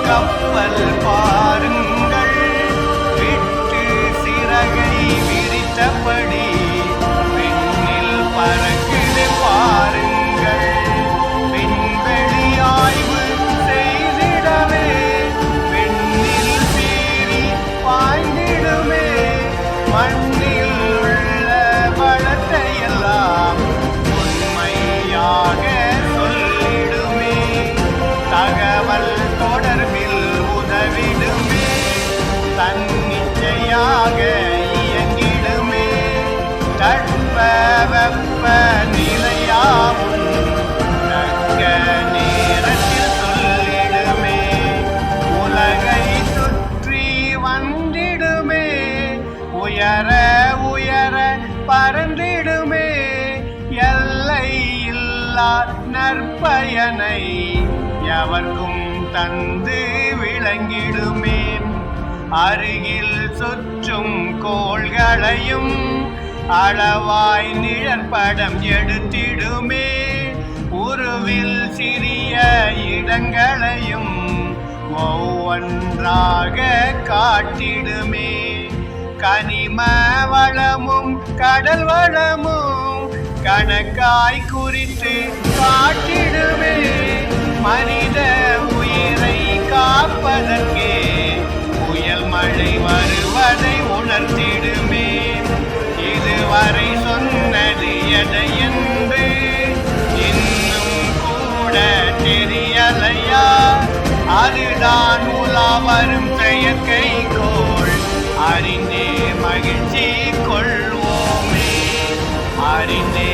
கப்பல் பாருங்கள், விட்டு சிறகை விரித்தபடி விண்ணில் பறக்குது பாருங்கள். விண்வெளி ஆய்வு செய்திடவே விண்ணில் சீறி பாய்ந்திடுமே. மண்ணில் உள்ள வளத்தையெல்லாம் உண்மையாக சொல்லிடுமே. தகவல் தொடர்பில் உதவிடுமே. தன்னிச்சையாக இயங்கிடுமே. தட்ப வெப்ப நிலையாவும் தக்க நேரத்தில் சொல்லிடுமே. உலகை சுற்றி வந்திடுமே. உயர உயர பறந்திடுமே. எல்லை இல்லா நற்பயனை எவர்க்கும் தந்து விளங்கிடுமே. அருகில் சுற்றும் கோள்களையும் அளவாய் நிழற்படம் எடுத்திடுமே. உருவில் சிறிய இடங்களையும் ஒவ்வொன்றாக காட்டிடுமே. கனிம வளமும் கடல் வளமும் கணக்காய் குறித்து காட்டிடுமே. மனித உயிரை காப்பதற்கே புயல் மழை வருவதை உணர்த்திடுமே. இதுவரை சொன்னது எதையென்று இன்னும் கூட தெரியலையா? அதுதான் உலா வரும் செயற்கைக்கோள். அறிந்தே மகிழ்ச்சி கொள்வோமே. அறிந்தே